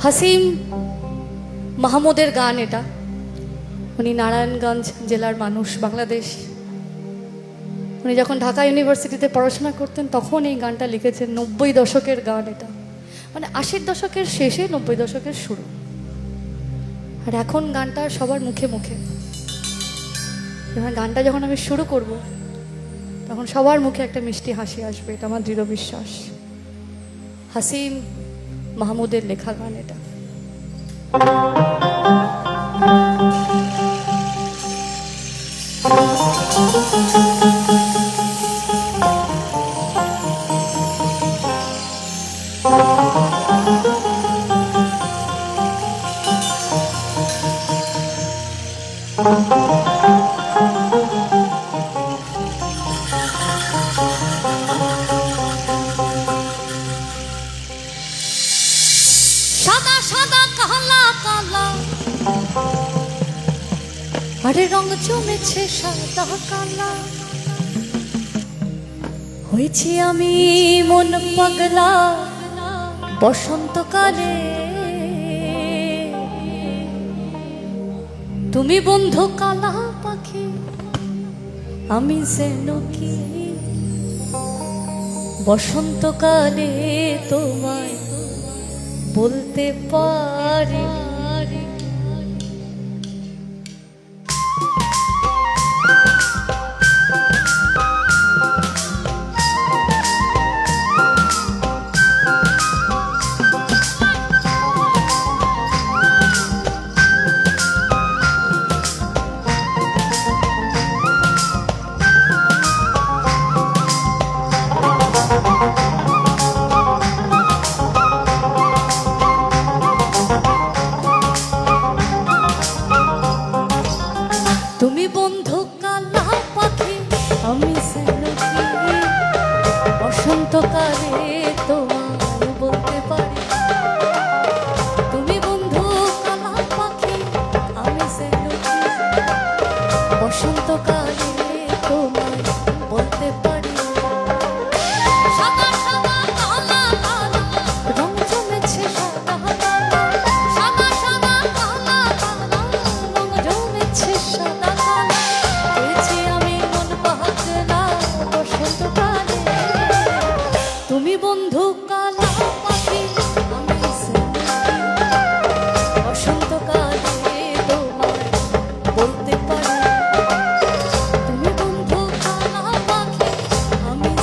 হাসিম মাহমুদের গান এটা। উনি নারায়ণগঞ্জ জেলার মানুষ, বাংলাদেশ। উনি যখন ঢাকা ইউনিভার্সিটিতে পড়াশোনা করতেন তখন এই গানটা লিখেছেন। 90 দশকের গান এটা, মানে 80 দশকের শেষে 90 দশকের শুরু। আর এখন গানটা সবার মুখে মুখে। এবার গানটা যখন আমি শুরু করব তখন সবার মুখে একটা মিষ্টি হাসি আসবে, এটা আমার দৃঢ় বিশ্বাস। হাসিম মাহমুদের লেখা গান এটা। সাদা সাদা কালা কালা, আরে রং জমেছে সাদা কালা, হয়েছি আমি মন পাগলা বসন্তকালে। তুমি বন্ধু কালা পাখি, আমি যেন কি বসন্তকালে তোমায় বলতে পারি। তুমি বন্ধু কালা পাখি, আমি যেন কি বসন্তকালে তোমায় বলতে পারি। তুমি বন্ধু কালা পাখি, আমি যেন কি বসন্তকালে তোমায় বলতে পারি। সাদা সাদা কালা কালা, রং জমেছে সাদা কালা, সাদা সাদা কালা কালা, রং জমেছে সাদা। তুমি বন্ধু কালা পাখি, আমি বসন্তকালে তোমায় বলতে পারি। তুমি বন্ধু কালা পাখি, আমি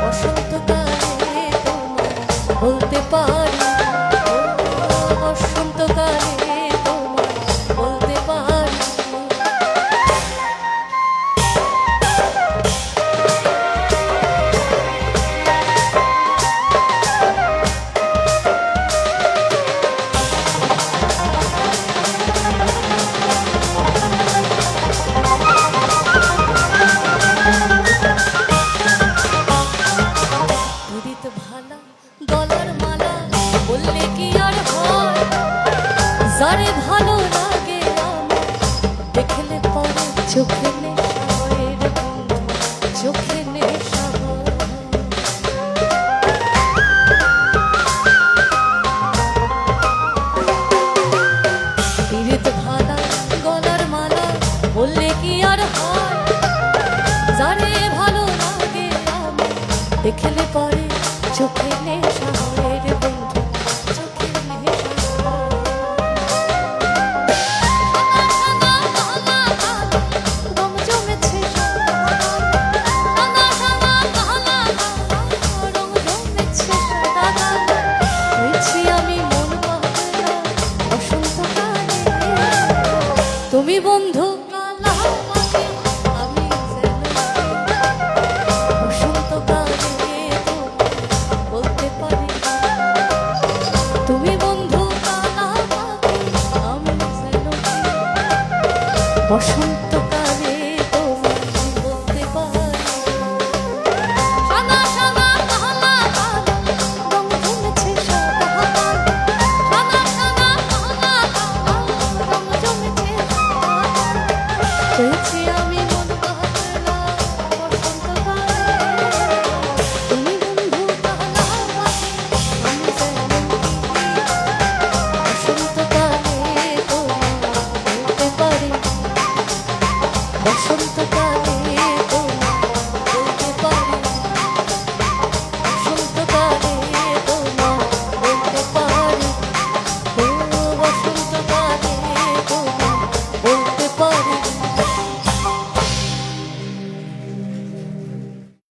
বসন্তকালে তোমায় বলতে পারি। বসন্তকালে তোমায় বলতে পারি। গলার মালা বললে কি আর হয়, যারে ভালো লাগে আমার দেখলে পরে চোখে নেশা হয় রে বন্ধু, চোখে নেশা হয়। পিরিত ভালা গলার মালা বললে কি আর হয়, যারে ভালো লাগে আমার দেখলে পরে চোখে নেশা হয় রে বন্ধু, চোখে নেশা হয়। সাদা সাদা কালা কালা, রং জমেছে সাদা কালা, সাদা সাদা কালা কালা, রং জমেছে সাদা কালা, হয়েছি আমি মন পাগলা বসন্তকালে। তুমি বন্ধু কালা পাখি, আমি যেন বসন্তকালে বলতে পারি। তুমি বন্ধু কালা পাখি, আমি যেন বসন্তকালে তোমায় বলতে পারি। সাদা সাদা কালা কালা, রং জমেছে সাদা কালা, সাদা সাদা কালা কালা, রং জমেছে সাদা কালা, হয়েছি আমি মন পাগলা বসন্তকালে। তুমি বন্ধু কালা পাখি, আমি যেন বসন্ত